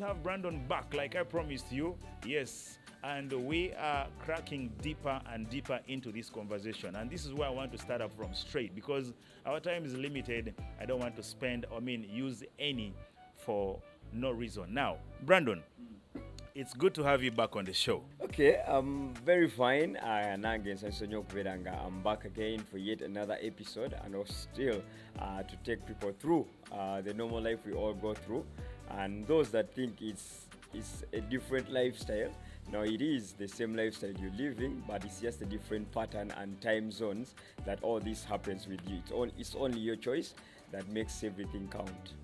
Have Brandon back like I promised you. Yes. And we are cracking deeper and deeper into this conversation. And this is where I want to start up from straight because our time is limited. I don't want to use any for no reason. Now, Brandon, it's good to have you back on the show. Okay, I'm very fine. I'm back again for yet another episode and also still to take people through the normal life we all go through. And those that think it's a different lifestyle, no, it is the same lifestyle you're living, but it's just a different pattern and time zones that all this happens with you. It's only your choice that makes everything count.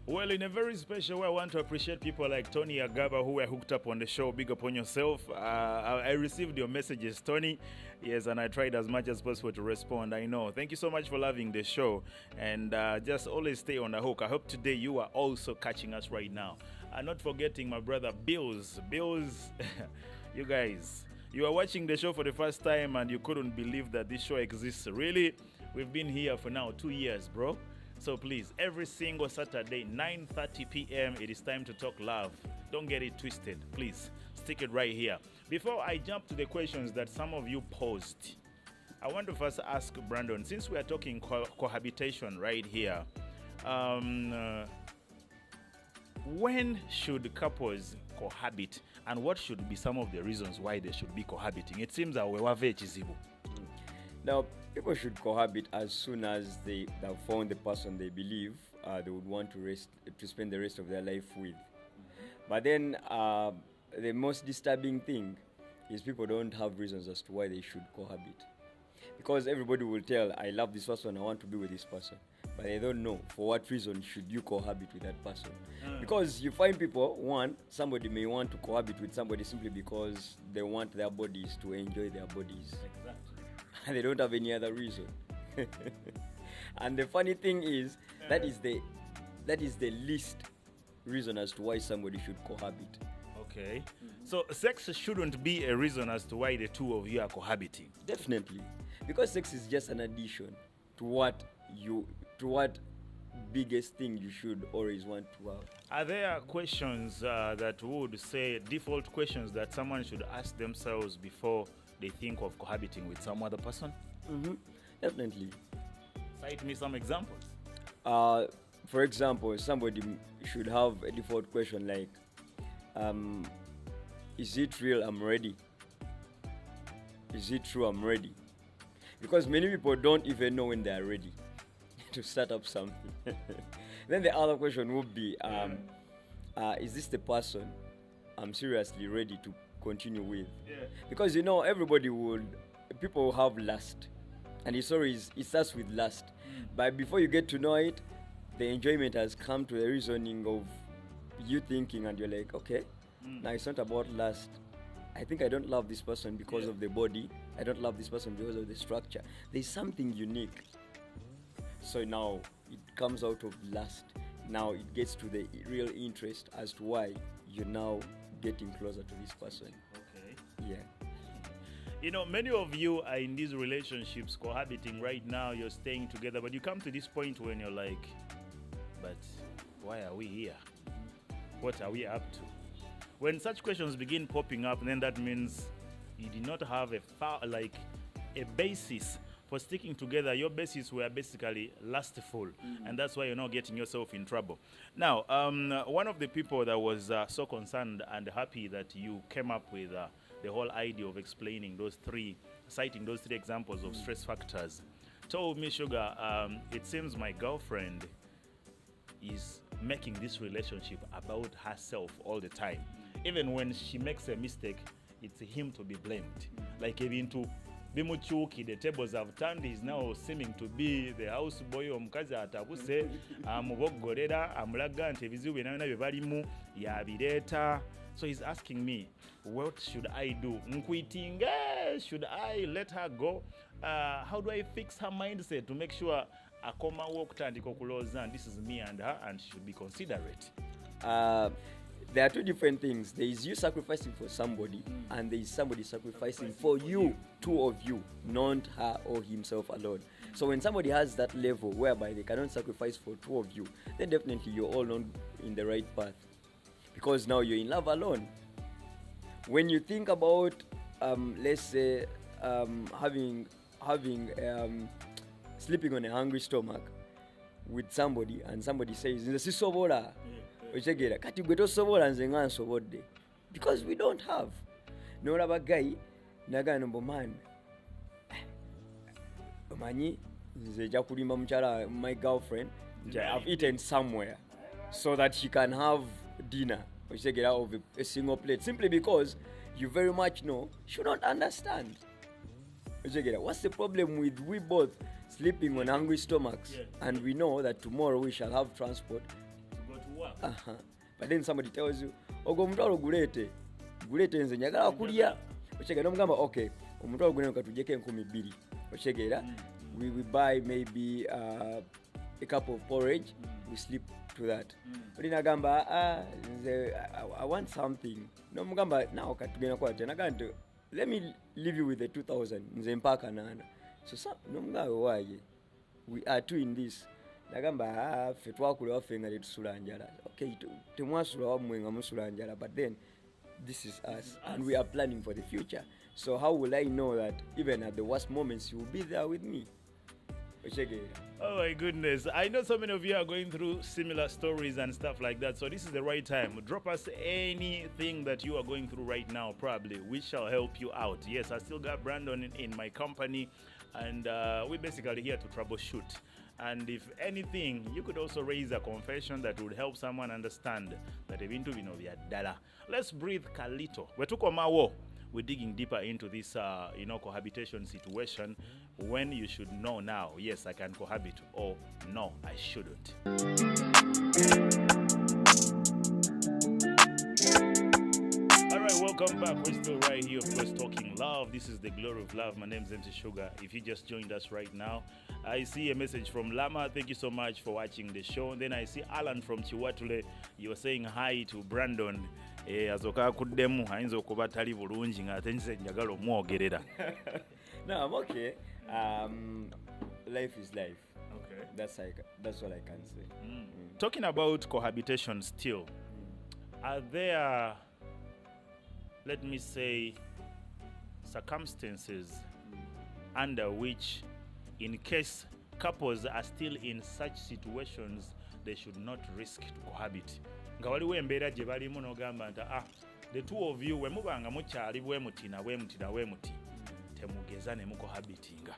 Well, in a very special way, I want to appreciate people like Tony Agaba who were hooked up on the show. Big up on yourself. I received your messages, Tony. Yes, and I tried as much as possible to respond. I know. Thank you so much for loving the show. And just always stay on the hook. I hope today you are also catching us right now. And not forgetting my brother Bills. Bills, you guys, you are watching the show for the first time and you couldn't believe that this show exists. Really, we've been here for now 2 years, bro. So please, every single Saturday, 9:30 p.m., it is time to talk love. Don't get it twisted. Please, stick it right here. Before I jump to the questions that some of you posed, I want to first ask Brandon, since we are talking cohabitation right here, when should couples cohabit and what should be some of the reasons why they should be cohabiting? It seems that we were very chizibu. Now, people should cohabit as soon as they have found the person they believe they would want to spend the rest of their life with. But then the most disturbing thing is people don't have reasons as to why they should cohabit. Because everybody will tell, I love this person, I want to be with this person. But they don't know for what reason should you cohabit with that person. Because you find people, one, somebody may want to cohabit with somebody simply because they want their bodies to enjoy their bodies. Exactly. And they don't have any other reason. And the funny thing is, that is the least reason as to why somebody should cohabit. Okay. So sex shouldn't be a reason as to why the two of you are cohabiting. Definitely. Because sex is just an addition to what biggest thing you should always want to have. Are there questions that would say default questions that someone should ask themselves before they think of cohabiting with some other person? Definitely. Cite me some examples. For example, somebody should have a default question like, is it real I'm ready? Is it true I'm ready? Because many people don't even know when they are ready to start up something. Then the other question would be, is this the person I'm seriously ready to continue with? Because people have lust, and it starts with lust. But before you get to know it, the enjoyment has come to the reasoning of you thinking, and you're like, okay, now it's not about lust. I think I don't love this person because of the body. I don't love this person because of the structure. There's something unique. So now it comes out of lust. Now it gets to the real interest as to why you're now getting closer to this person. Okay. Yeah. You know, many of you are in these relationships cohabiting right now. You're staying together, but you come to this point when you're like, but why are we here? What are we up to? When such questions begin popping up, then that means you did not have a basis for sticking together. Your basis were basically lustful, and that's why you're not getting yourself in trouble. Now, one of the people that was so concerned and happy that you came up with the whole idea of citing those three examples of stress factors, told me, Sugar, it seems my girlfriend is making this relationship about herself all the time. Even when she makes a mistake, it's him to be blamed. Like even to bimuchuki, the tables have turned. He's now seeming to be the houseboy omukazi atabuse amubogorera amulaga nti ebizibu byonna bye balimu yabireeta. So he's asking me, what should I do? Nkwitinge, should I let her go? How do I fix her mindset to make sure akomawo okutandika okulowooza this is me and her and she should be considerate? There are two different things. There is you sacrificing for somebody, and there is somebody sacrificing for you, two of you, not her or himself alone. So when somebody has that level whereby they cannot sacrifice for two of you, then definitely you're all not in the right path. because now you're in love alone. When you think about, let's say, having sleeping on a hungry stomach with somebody, and somebody says, nze sisobola, okitegera kati gwe tosobola nze nga nsobodde, because we don't have. N'olaba guy nagamba mbo man, omanyi nze nja kulimba mukyala my girlfriend, I've eaten somewhere so that she can have dinner, okitegera, of a single plate, simply because you very much know she don't understand. What's the problem with we both sleeping on hungry stomachs, and we know that tomorrow we shall have transport to go to work? But then somebody tells you, ogo omutwalo gulete nze njagala kulya, okitegera, nomugamba okay, omutwalo guleno katujjeko 2,000, okitegera, we buy maybe a cup of porridge, we sleep to that. But then agamba I want something. Nomugamba now katugenda kwate, nagamba let me leave you with the 2,000 nze mpaka nana. So nomugamba why we are two in this. Nagamba ffe twakula waffe nga tetusula njala. Okay, temwasula wamwe nga musula njala, but then this is us and we are planning for the future. So how will I know that even at the worst moments you will be there with me? Oh my goodness. I know so many of you are going through similar stories and stuff like that. So this is the right time. Drop us anything that you are going through right now, probably, which shall help you out. Yes, I still got Brandon in my company, and we're basically here to troubleshoot. And if anything, you could also raise a confession that would help someone understand that ebintu bino bya ddala. Let's breathe kalito. We're digging deeper into this, cohabitation situation, when you should know now, yes, I can cohabit, or no, I shouldn't. All right, welcome back. We're still right here, of course, talking love. This is the glory of love. My name is MC Sugar. If you just joined us right now, I see a message from Lama. Thank you so much for watching the show. And then I see Alan from Chiwatule. You're saying hi to Brandon. Azoka kuddemu ayinza okuba tali bulungi nga ate nze njagala omwogerera. No, I'm okay. Life is life. Okay. That's all I can say. Talking about cohabitation still, are there, let me say, circumstances under which, in case couples are still in such situations, they should not risk to cohabit? Nga waliwo embeera gye balimu n'ogamba nti the two of you, we mubanga mukyali bwe muti na bwe muti na bwe muti, temugeza ne mukohabitinga.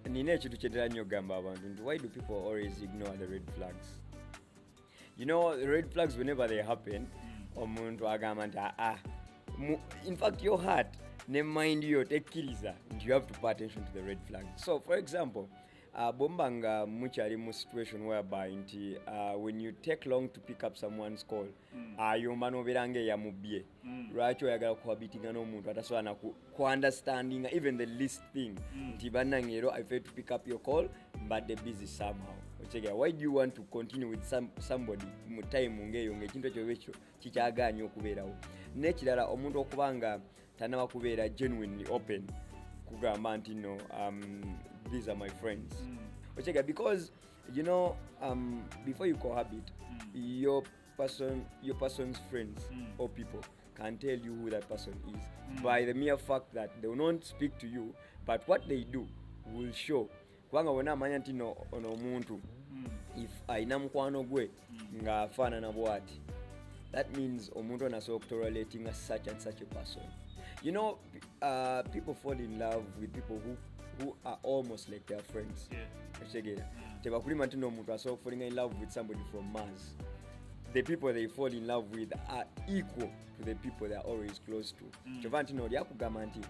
Nina ekintu kyendera nnyo ogamba abantu nti why do people always ignore the red flags? You know, the red flags, whenever they happen, omuntu agamba nti in fact your heart ne mind yo tekkiriza nti you have to pay attention to the red flags. So for example, bombanga mukyali mu situation whereby nti when you take long to pick up someone's call, ayomba nobeera ng'eyamubye, lwaki oyagala kuhabitinga n'omuntu atasobola ku understanding even the least thing nti bannange leero I failed to pick up your call mbadde busy somehow. Why do you want to continue with somebody mu time ng'eyo ng'ekintu ekyo kikyagaanye okubeerawo? N'ekirala, omuntu okubanga tanaba kubeera genuinely open kugamba nti no, these are my friends. Because you know, before you cohabit, your person's friends or people can tell you who that person is by the mere fact that they will not speak to you, but what they do will show. Kubanga wona amanya nti no ono omuntu, if ayina mukwano gwe nga afaanana bw'ati, that means omuntu ono asobola okutolerating such and such a person. You know, people fall in love with people who are almost like their friends. Tebakulima nti n'omuntu asobola falling in love with somebody from Mars. The people they fall in love with are equal to the people they are always close to. Kyova nti no lyakugamba nti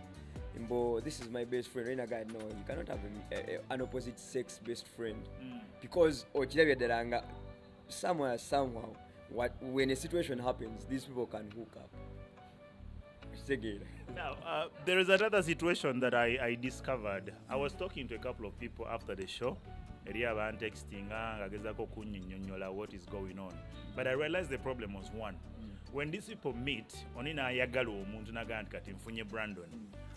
mbo this is my best friend. Right now, God, no, you cannot have an opposite sex best friend, because okirabye ddala nga somewhere somehow when a situation happens, these people can hook up. Now, there is another situation that I discovered. I was talking to a couple of people after the show. Texting, what is going on. But I realized the problem was one. When these people meet, onina ayagala omuntu naga nti kati nfunye Brandon.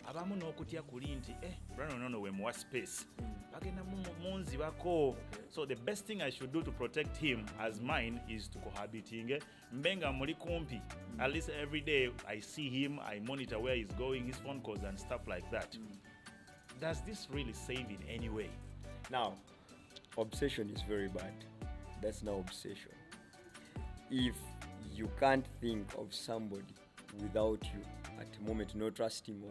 abamu n'okutya kuli nti Brandon ono we muwa space bagenda munzibako. So the best thing I should do to protect him as mine is to cohabiting mbenga muli kumpi. At least every day I see him, I monitor where he's going, his phone calls and stuff like that. Does this really save in any way? Now, obsession is very bad. That's not obsession. If you can't think of somebody without you at the moment, not trusting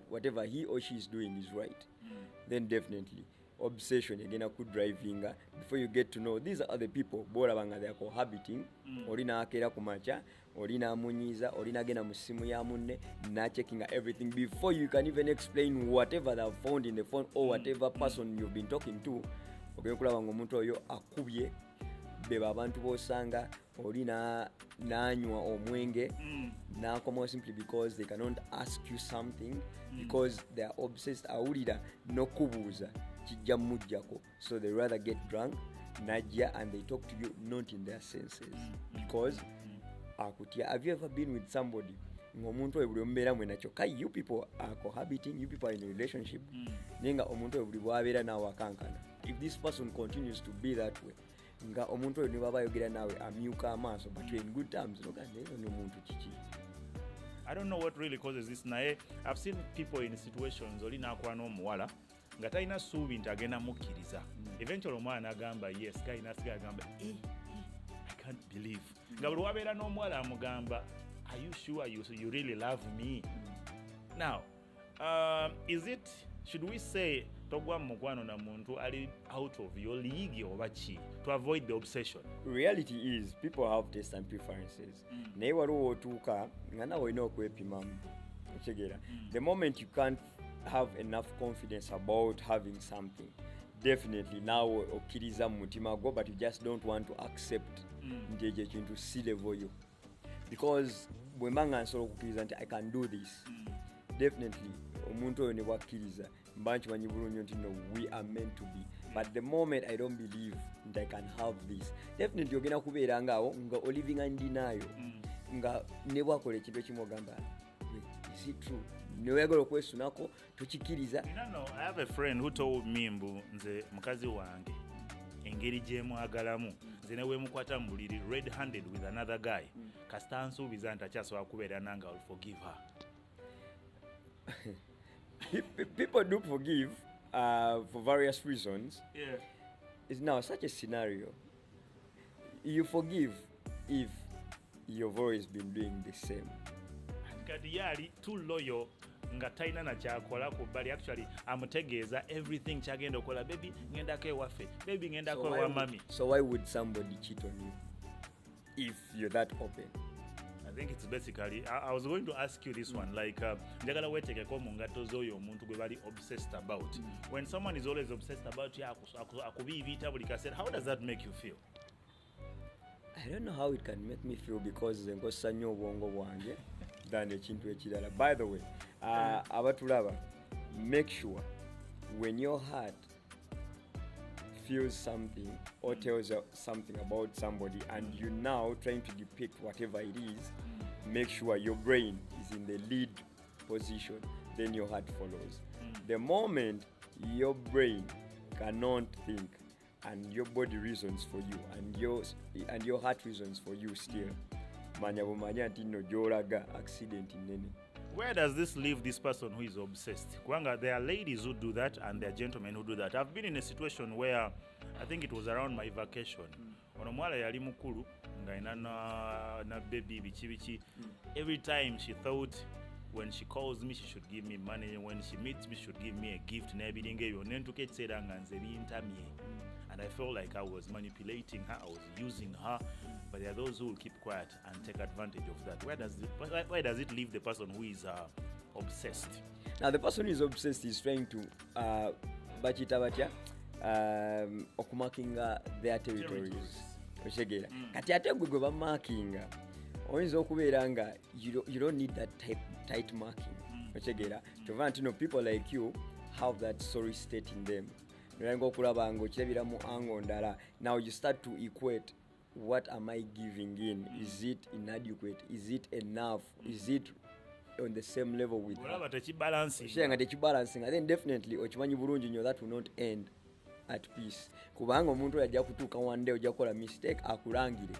whatever he or she is doing is right, then definitely obsession again could driving before you get to know these are other people bora banga they are cohabiting olina akera kumacha olina munyiza olina gena musimu ya munne na checking everything before you can even explain whatever they have found in the phone or whatever person you've been talking to. Okay, kulaba ngo omuntu oyo akubye beba abantu bosanga olina nanywa omwenge nakomo simply because they cannot ask you something because they are obsessed awulira nokubuuza kijja mujjako, so they rather get drunk najja and they talk to you not in their senses because akutya. Have you ever been with somebody ngomuntu oyo buli mbeera mwe nakyo kai you people are cohabiting, you people are in a relationship nenga omuntu oyo buli bwabeera nawe akankana, if this person continues to be that way nga omuntu oyo nibaba yogera nawe amyuka amaaso but you're in good terms nogande ni omuntu kiki. I don't know what really causes this. Naye I've seen people in situations oli nakwana omuwala nga talina ssuubi nti agenda mukkiriza, eventually omwana agamba yes, kayina asiga agamba I can't believe nga buli wabeera n'omuwala amugamba are you sure you really love me? Now should we say togwa mukwano na muntu ali out of your league oba ki to avoid the obsession? Reality is people have tastes and preferences. Naye waliwo otuuka nga nawe olina okwepimamu okitegeera. The moment you can't have enough confidence about having something, definitely now okkiriza mu mutima gwo but you just don't want to accept nti ekyo ekintu si level yo, because bwe mba nga nsobola okukkiriza nti I can do this, definitely omuntu oyo ne bwakkiriza mba nkimanyi bulungi nti no, we are meant to be. But the moment I don't believe that I can have this, definitely ogenda kubeera ngaawo nga oliving in denial nga ne bwakola ekintu ekimu ogamba is it true, newegala okwesunako tukikiriza. No, I have a friend who told me mbu nze mukazi wange engeri gyemwagalamu nze ne weemukwata mu buliri red handed with another guy kasita nsuubiza nti akyasobola kubeera nange I will forgive her. People do forgive for various reasons. Yeah. It's now such a scenario. You forgive if you've always been doing the same. Kati yali too loyal nga talina na kyakola ku bbali, actually amutegeeza everything kyagenda okola, baby ngendako ewaffe, baby ngendako ewa mami. So why would somebody cheat on you if you're that open? I think it's basically, I was going to ask you this one, like njagala weetekeko mu ngatto z'oyo omuntu gwe bali obsessed about. When someone is always obsessed about you akubiibita buli kaseera, how does that make you feel? I don't know how it can make me feel because nze nkozesa nnyo obwongo bwange than ekintu ekirala. By the way, abatulaba, make sure when your heart feels something or tells you something about somebody and you now trying to depict whatever it is, make sure your brain is in the lead position, then your heart follows. The moment your brain cannot think and your body reasons for you and your heart reasons for you still, manya bumanya nti no gyolaga accident nene. Where does this leave this person who is obsessed? Kwanga, there are ladies who do that and there are gentlemen who do that. I've been in a situation where I think it was around my vacation. Ono mwala yali mukulu nga ina na baby bichi. Every time she thought when she calls me she should give me money, when she meets me she should give me a gift n'ebintu ebyo nentuka ekiseera nga nze bintamye. And I felt like I was manipulating her, I was using her. But there are those who will keep quiet and take advantage of that. Where does it leave the person who is obsessed? Now the person who is obsessed is trying to okumarkinga their territories. Oshegera. Kati ate gwe bamarkinga oyinza okubeera nga you don't need that tight marking. Oshegera. Tovanti people like you have that sorry state in them. Okulaba ngo kirabira mu ango ndala. Now you start to equate, what am I giving in? Is it inadequate? Is it enough? Is it on the same level with her. Olaba tekibalancing. Nga tekibalancing, then definitely okimanyi bulungi nnyo that will not end at peace. Kubanga omuntu ajja kutuuka one day ojja kukola mistake akulangire,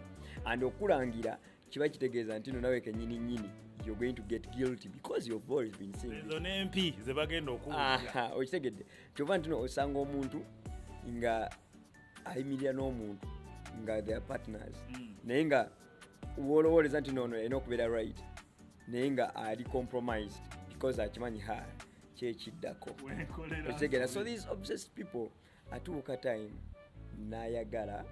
and okulangira kiba kitegeeza nti no nawe kenyini you're going to get guilty because you've always been saying ezo n'empi ze bagenda okuwulira. Okitegedde kyova ntino osanga omuntu nga ayimirira n'omuntu nga they are partners naye nga wolowoleza nti nono erina okubeera right naye nga ali compromised because akimanyi kyekiddako. Okitegera, so these obsessed people atuuka time n'ayagala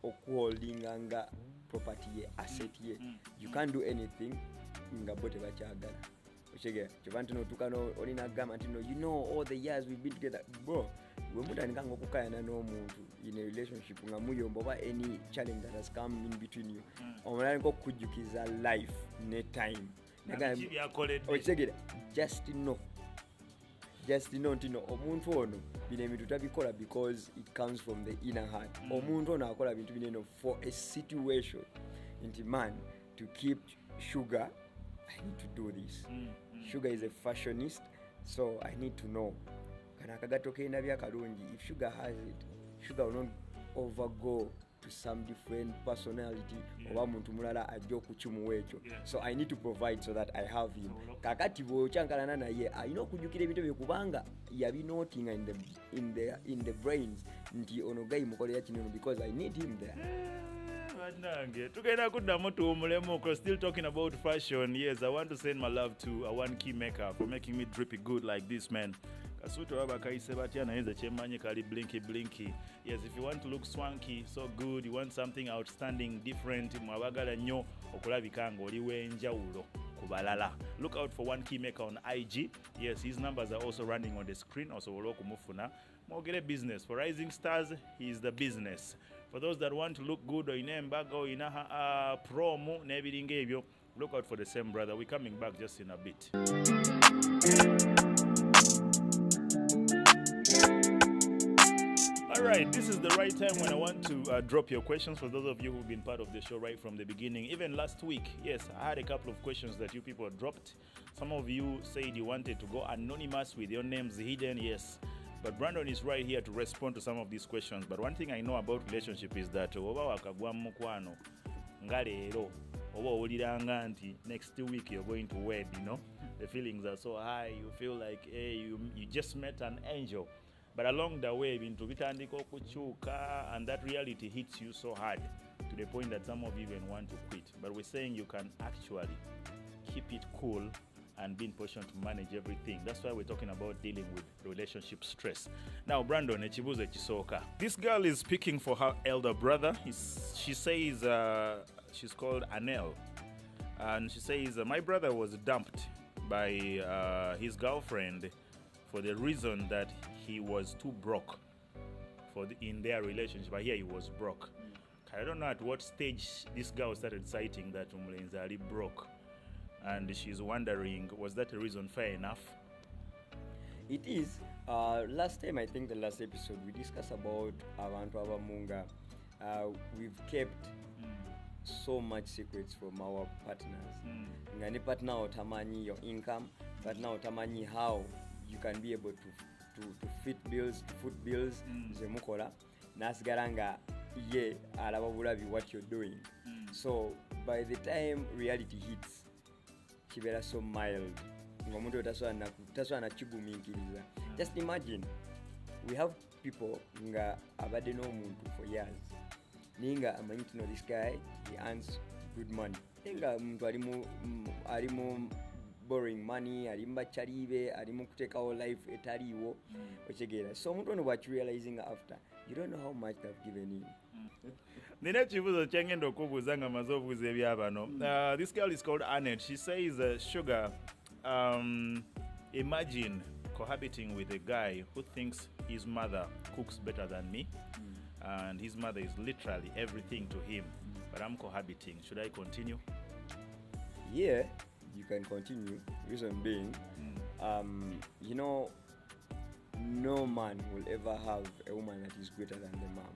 okuholdinga nga property ye, asset ye. You can't do anything nga bo tebakyagala. Okitegera, kyova nti notuuka olina gamba nti no, you know all the years we've been together. Bro, bwe mutandika nga okukayana n'omuntu in a relationship nga muyomba oba any challenge that has come in between you, omulala nko okujjukiza life ne time. Okitegera, just know nti no omuntu ono bino ebintu tabikola because it comes from the inner heart. Omuntu ono akola bintu bineno for a situation nti man, to keep Sugar, I need to do this. Sugar is a fashionist, so I need to know. Kana akagato kenda byakalungi, if Sugar has it, Sugar will not overgo to some different personality oba muntu mulala ajja okukimuwa ekyo. So I need to provide so that I have him. Kakati bw'okyankalana naye alina okujjukira ebintu bye kubanga yabinootinga in the brains nti ono gayi mukolera kino because I need him there. Nange tugenda kuddamu tuwumulemu because still talking about fashion. Yes, I want to send my love to a one key maker for making me drippy good like this, man. Kasuto waba kaise batya naye nze kyemanyi kali blinky. Yes, if you want to look swanky, so good, you want something outstanding, different, mwabagala nnyo okulabika nga oli w'enjawulo ku balala, look out for one key maker on IG. Yes, his numbers are also running on the screen. Osobola okumufuna mwogere business. For rising stars, he is the business. For those that want to look good, oyina embaga, oyina promo n'ebiringa ebyo, look out for the same brother. We're coming back just in a bit. Alright, this is the right time when I want to drop your questions for those of you who've been part of the show right from the beginning. Even last week, yes, I had a couple of questions that you people dropped. Some of you said you wanted to go anonymous with your names hidden, yes. But Brandon is right here to respond to some of these questions. But one thing I know about relationship is that oba wakagwa mukwano nga leero oba owuliranga nti next week you're going to wed, you know, the feelings are so high, you feel like hey, you just met an angel. But along the way bintu bitandika okukyuka and that reality hits you so hard to the point that some of you even want to quit. But we're saying you can actually keep it cool and be in position to manage everything. That's why we're talking about dealing with relationship stress. Now, Brandon, ekibuzo ekisooka. This girl is speaking for her elder brother. She says she's called Anel. And she says, my brother was dumped by his girlfriend for the reason that he was too broke in their relationship. But here he was broke. I don't know at what stage this girl started citing that Umlenzali broke. And she's wondering, was that a reason fair enough? It is. Last time, I think the last episode, we discussed about Abantu Abamunga. We've kept so much secrets from our partners. Ngani partner otamani your income, partner otamani how you can be able to fit bills, to foot bills, zemukola. Nasgaranga ye alababulabi what you're doing. So by the time reality hits, kibeera so mild ngomuntu taswana kigumiikiriza. Just imagine we have people nga abadde n'omuntu for years ninga amanyi tino this guy he earns good money nga muntu alimu borrowing money, alimu bakyalibe, alimu kuteekawo life etaliiwo okitegeera. So omuntu ono bwakirealizing after, you don't know how much they've given him. Nina ekibuzo kyengenda okubuuza nga maze obuuza ebyabano. This girl is called Annette. She says, Sugar, imagine cohabiting with a guy who thinks his mother cooks better than me, and his mother is literally everything to him, but I'm cohabiting. Should I continue? Yeah, you can continue. Reason being, you know, no man will ever have a woman that is greater than the mom.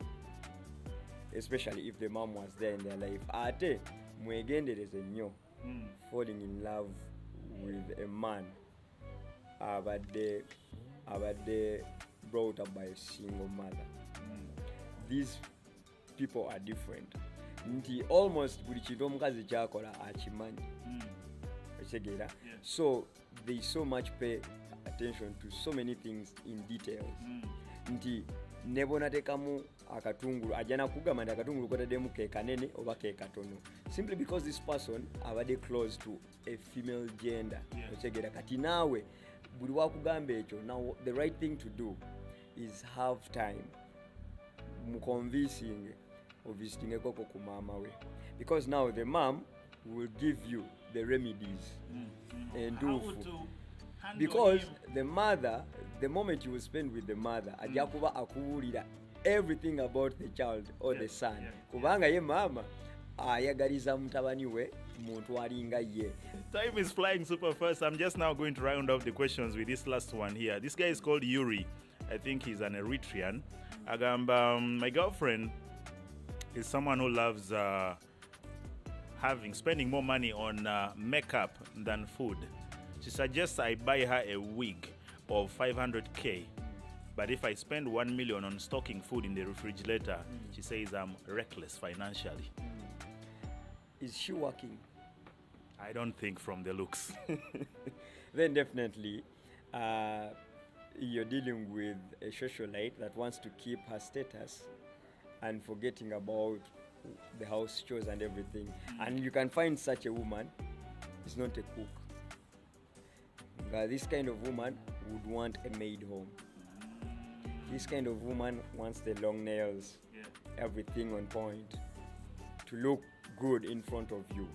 Especially if the mom was there in their life. Ate mwegendereze nnyo falling in love with a man abadde brought up by a single mother. These people are different. Nti almost buli kintu omukazi kyakola akimanyi. Okitegera? So they so much pay attention to so many things in details. Nti nebonatekamu akatungulu ajana kugamba nti akatungulu kotaddemu ke kanene oba ke katono, simply because this person abadde close to a female gender. Okitegera? Kati naawe buli wakugamba ekyo, now the right thing to do is have time mu convincing of visiting ekoko ku mama we, because now the mom will give you the remedies and do because the mother, the moment you will spend with the mother, ajja kuba akuwulira everything about the child or the son, kubanga ye mama ayagaliza mutabani we muntu alinga ye. Time is flying super fast. I'm just now going to round off the questions with this last one here. This guy is called Yuri. I think he's an Eritrean. Agamba, my girlfriend is someone who loves spending more money on makeup than food. She suggests I buy her a wig of 500k, but if I spend 1 million on stocking food in the refrigerator, she says I'm reckless financially. Is she working? I don't think from the looks. Then definitely you're dealing with a socialite that wants to keep her status and forgetting about the house chores and everything. And you can find such a woman is not a cook. This kind of woman would want a maid home. This kind of woman wants the long nails, everything on point, to look good in front of you.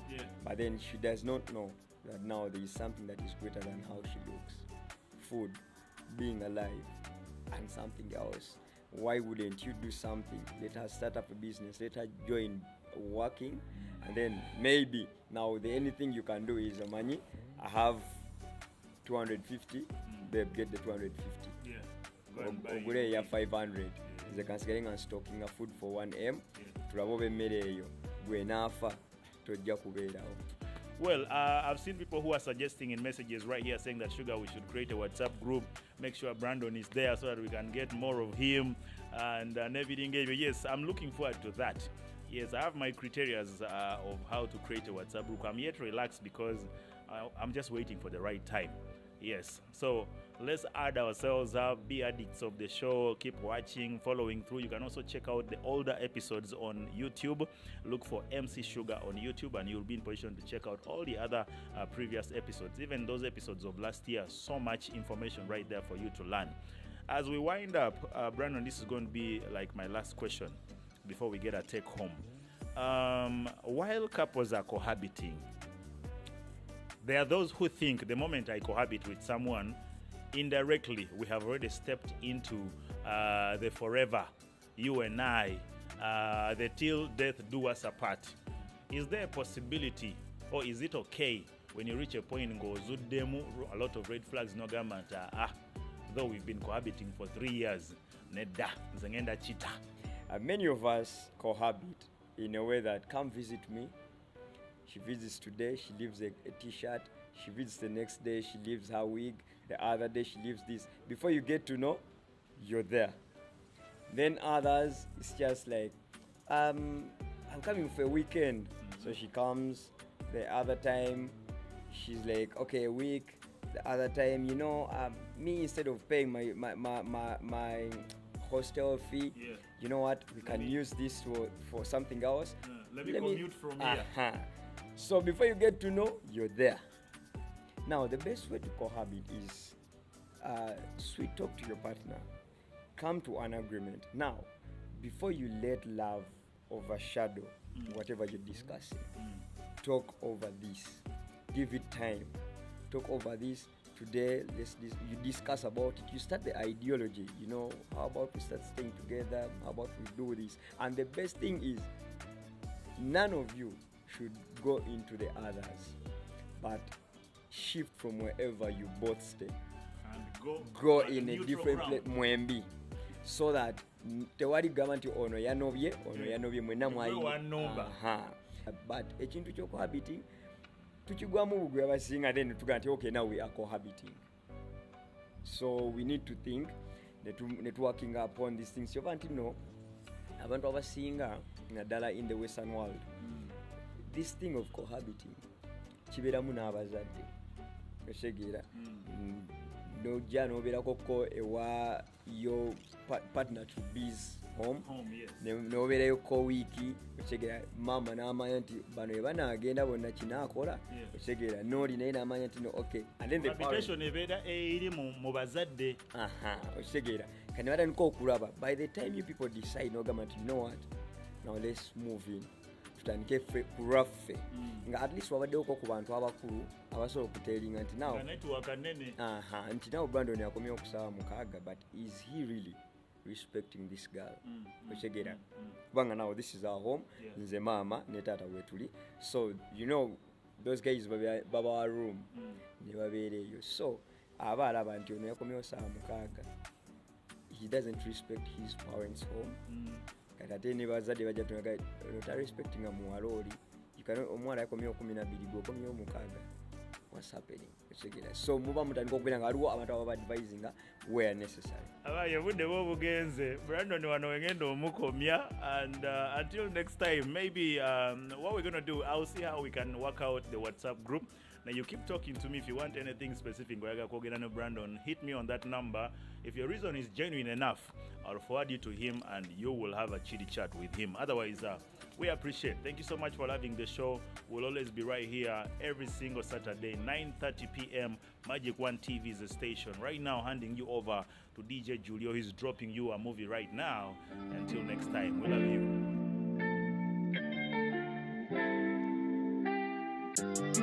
But then she does not know that now there is something that is greater than how she looks. Food, being alive, and something else. Why wouldn't you do something? Let her start up a business, let her join working, and then maybe now the only thing you can do is money. I have 250, they get the 250. Ogure ya 500. Ze considering and stocking a food for 1M. Tulabobe mmere eyo gwe nafa tojja kubeerawo. Well, I've seen people who are suggesting in messages right here saying that Sugar, we should create a WhatsApp group, make sure Brandon is there so that we can get more of him and everything. Yes, I'm looking forward to that. Yes, I have my criteria of how to create a WhatsApp group. I'm yet relaxed because I'm just waiting for the right time. Yes, so let's add ourselves up, be addicts of the show, keep watching, following through. You can also check out the older episodes on YouTube. Look for MC Sugar on YouTube and you'll be in position to check out all the other previous episodes, even those episodes of last year. So much information right there for you to learn. As we wind up, Brandon, this is going to be like my last question before we get a take home. While couples are cohabiting, there are those who think the moment I cohabit with someone, indirectly, we have already stepped into the forever, you and I, the till death do us apart. Is there a possibility, or is it okay when you reach a point and go, Zudemu, a lot of red flags, no government, though we've been cohabiting for 3 years, Neda, Zengenda Chita. Many of us cohabit in a way that come visit me. She visits today, she leaves a t-shirt. She visits the next day, she leaves her wig. The other day, she leaves this. Before you get to know, you're there. Then others, it's just like, I'm coming for a weekend. So she comes. The other time, she's like, okay, a week. The other time, me, instead of paying my hostel fee, you know what? We can use this for something else. Let me commute from here. So before you get to know, you're there. Now, the best way to cohabit is sweet talk to your partner. Come to an agreement. Now, before you let love overshadow whatever you're discussing, talk over this. Give it time. Talk over this. Today, you discuss about it. You start the ideology. How about we start staying together? How about we do this? And the best thing is, none of you should go into the others, but shift from wherever you both stay and go in a different place, mwembi, so that tewali gamba nti ono yanobye mwenna mwayi. But ekintu ky'okuhabiting, tukigwamu bugwe abasinga then tugaa nti okay now we are cohabiting. So we need to think networking upon these things. Kyova nti no abantu abasinga naddala in the western world this thing of cohabiting kibeeramu n'abazadde otegeera nojja nobeerako ko ewa yo partner to bees home nobeerayo ko wiiki otegeera mama n'amanya nti bano ebanagenda bonna kinaakola otegeera noli naye n'amanya nti no okay and then the reputation ebeera eri mu bazadde otegeera kati batandika okulaba by the time you people decide nogamba nti you know what now let's move in tutandike kuraffe nga at least wabaddewoko ku bantu abakulu abasobola okuteeringa nti naw nti naw Brandon yakomye okusaba mukaaga but is he really respecting this girl otegeera kubanga now this is our home nze maama ne taata wetuli so you know those guys babawa room ne babeera eyo so aba alaba nti ono yakomye osaba mukaaga he doesn't respect his parents home kati ate ne bazadde bajja tunaga ta respecting a muwala oli omwana yakomye 12 gwokomye omukaaga what's happening otegeera so muba mutandika okubeera nga waliwo abantu ababa advisinga where necessary abaye obudde bwobugenze Brandon wano wengenda omukomya and until next time maybe what we're going to do I'll see how we can work out the WhatsApp group. Now you keep talking to me if you want anything specific. Brandon, hit me on that number. If your reason is genuine enough, I'll forward you to him and you will have a chitty chat with him. Otherwise, we appreciate. Thank you so much for loving the show. We'll always be right here every single Saturday, 9:30 p.m. Magic One TV is the station. Right now, handing you over to DJ Julio. He's dropping you a movie right now. Until next time, we love you.